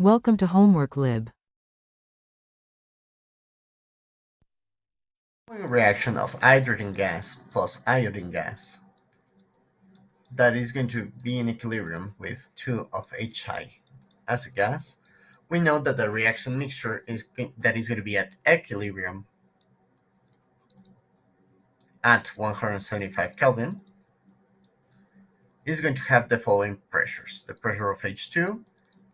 Welcome to Homework Lib. Reaction of hydrogen gas plus iodine gas that is going to be in equilibrium with 2 of Hi as a gas, we know that the reaction mixture is going to be at equilibrium at 175 Kelvin is going to have the following pressures. The pressure of H2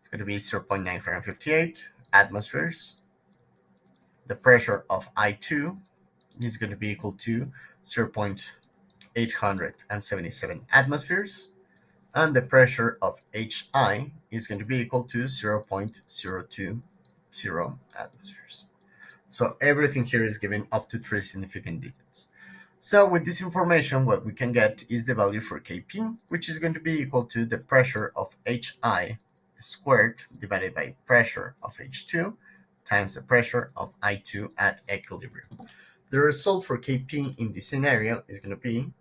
is going to be 0.958 atmospheres. The pressure of I2 is going to be equal to 0.877 atmospheres, and the pressure of Hi is going to be equal to 0.020 atmospheres. So everything here is given up to 3 significant digits. So with this information, what we can get is the value for Kp, which is going to be equal to the pressure of Hi squared divided by pressure of H2 times the pressure of I2 at equilibrium. The result for Kp in this scenario is going to be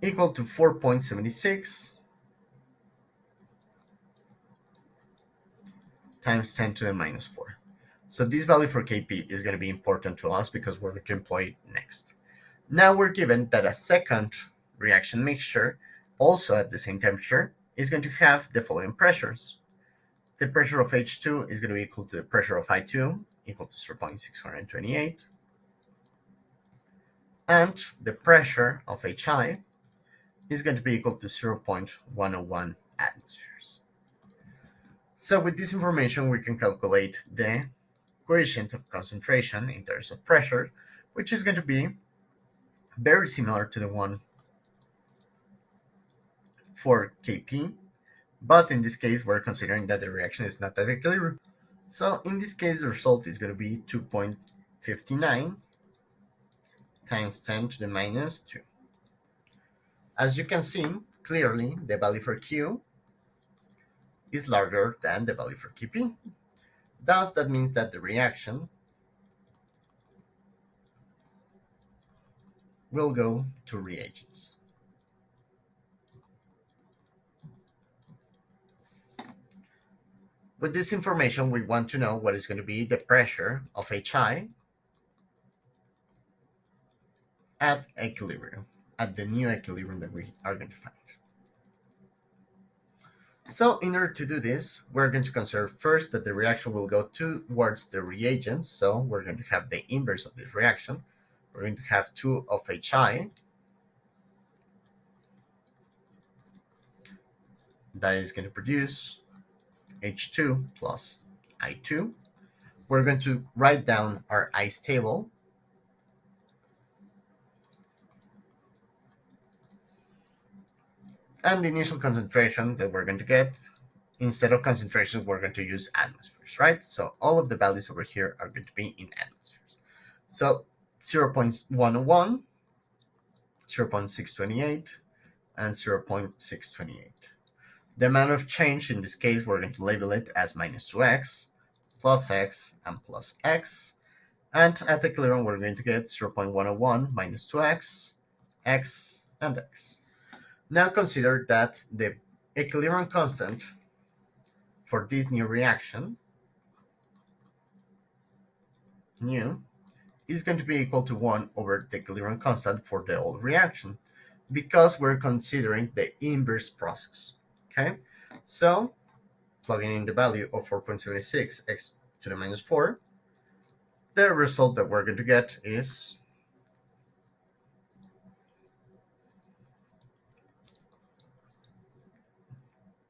equal to 4.76 times 10 to the minus 4. So this value for Kp is going to be important to us because we're going to employ it next. Now we're given that a second reaction mixture, also at the same temperature, is going to have the following pressures. The pressure of H2 is going to be equal to the pressure of I2, equal to 0.628. And the pressure of Hi is going to be equal to 0.101 atmospheres. So with this information, we can calculate the coefficient of concentration in terms of pressure, which is going to be very similar to the one for Kp, but in this case, we're considering that the reaction is not at equilibrium. So in this case, the result is going to be 2.59 times 10 to the minus 2. As you can see, clearly, the value for Q is larger than the value for Kp. Thus, that means that the reaction will go to reagents. With this information, we want to know what is going to be the pressure of Hi at equilibrium, at the new equilibrium that we are going to find. So in order to do this, we're going to consider first that the reaction will go towards the reagents. So we're going to have the inverse of this reaction. We're going to have 2 of Hi that is going to produce H2 plus I2. We're going to write down our ice table. And the initial concentration that we're going to get, instead of concentrations, we're going to use atmospheres, right? So all of the values over here are going to be in atmospheres. So 0.101, 0.628, and 0.628. The amount of change in this case, we're going to label it as minus 2x, plus x, and plus x. And at the equilibrium, we're going to get 0.101 minus 2x, x, and x. Now consider that the equilibrium constant for this new reaction, nu, is going to be equal to 1 over the equilibrium constant for the old reaction, because we're considering the inverse process. Okay, so plugging in the value of 4.76 x to the minus 4, the result that we're going to get is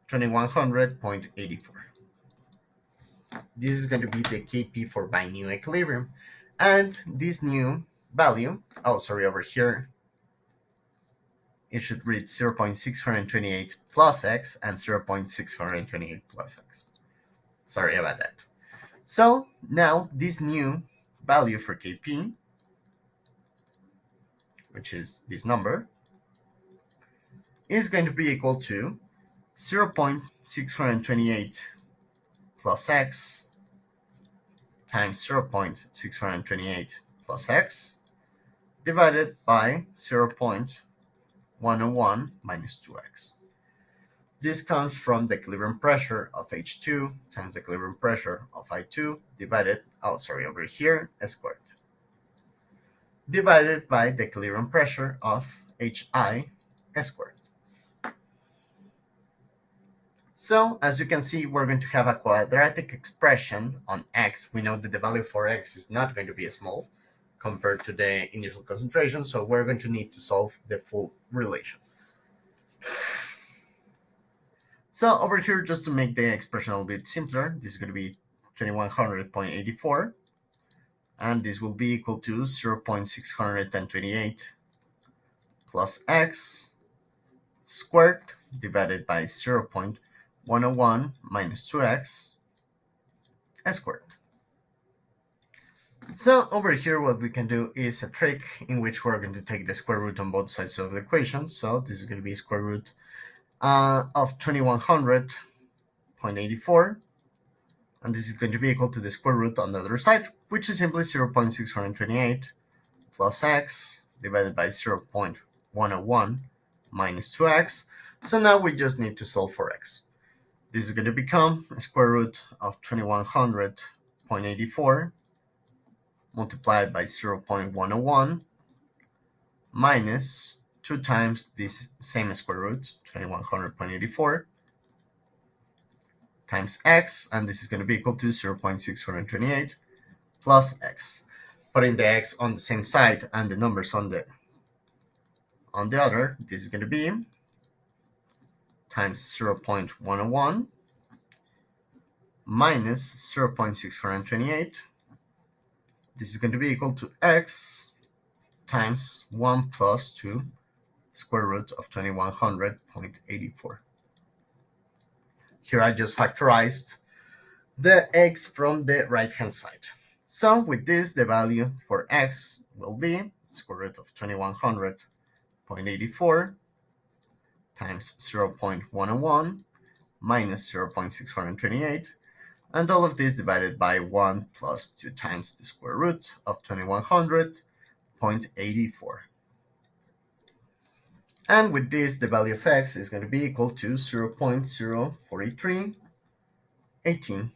2100.84. This is going to be the Kp for my new equilibrium. And this new value, oh, sorry, over here, it should read 0.628 plus x and 0.628 plus x. Sorry about that. So now this new value for Kp, which is this number, is going to be equal to 0.628 plus x times 0.628 plus x divided by 0.628 101 minus 2x. This comes from the equilibrium pressure of H2 times the equilibrium pressure of I2 divided, over here, squared, divided by the equilibrium pressure of HI squared. So, as you can see, we're going to have a quadratic expression on x. We know that the value for x is not going to be small compared to the initial concentration, so we're going to need to solve the full relation. So over here, just to make the expression a little bit simpler, this is going to be 2100.84, and this will be equal to 0.628 plus x squared divided by 0.101 minus 2x squared. So over here, what we can do is a trick in which we're going to take the square root on both sides of the equation. So this is going to be square root of 2100.84, and this is going to be equal to the square root on the other side, which is simply 0.628 plus x divided by 0.101 minus 2x. So now we just need to solve for x. This is going to become a square root of 2100.84 multiplied by 0.101 minus 2 times this same square root, 2100.84, times x, and this is going to be equal to 0.628 plus x. Putting the x on the same side and the numbers on the other, this is going to be times 0.101 minus 0.628. This is going to be equal to x times 1 plus 2 square root of 2100.84. Here I just factorized the x from the right hand side. So with this, the value for x will be square root of 2100.84 times 0.101 minus 0.628, and all of this divided by 1 plus 2 times the square root of 2100.84. And with this, the value of x is going to be equal to 0.04318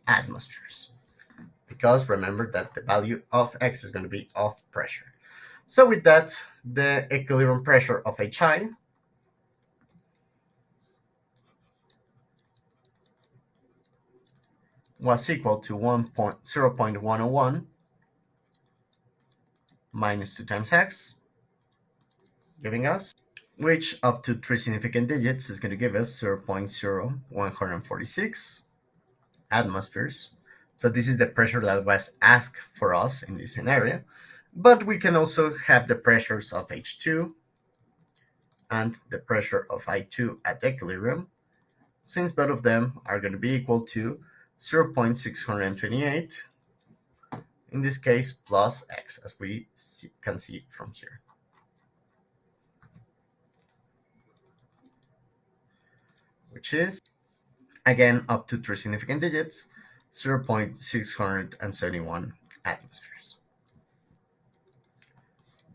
atmospheres. Because remember that the value of x is going to be of pressure. So with that, the equilibrium pressure of HI was equal to 0.101 minus 2 times x, giving us, which up to 3 significant digits is going to give us 0.0146 atmospheres. So this is the pressure that was asked for us in this scenario. But we can also have the pressures of H2 and the pressure of I2 at equilibrium, since both of them are going to be equal to 0.628, in this case, plus x, as we can see from here. Which is, again, up to 3 significant digits, 0.671 atmospheres.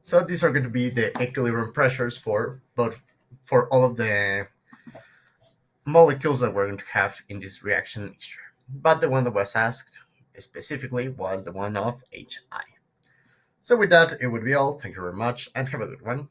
So these are going to be the equilibrium pressures for all of the molecules that we're going to have in this reaction mixture. But the one that was asked specifically was the one of HI. So with that, it would be all. Thank you very much and have a good one.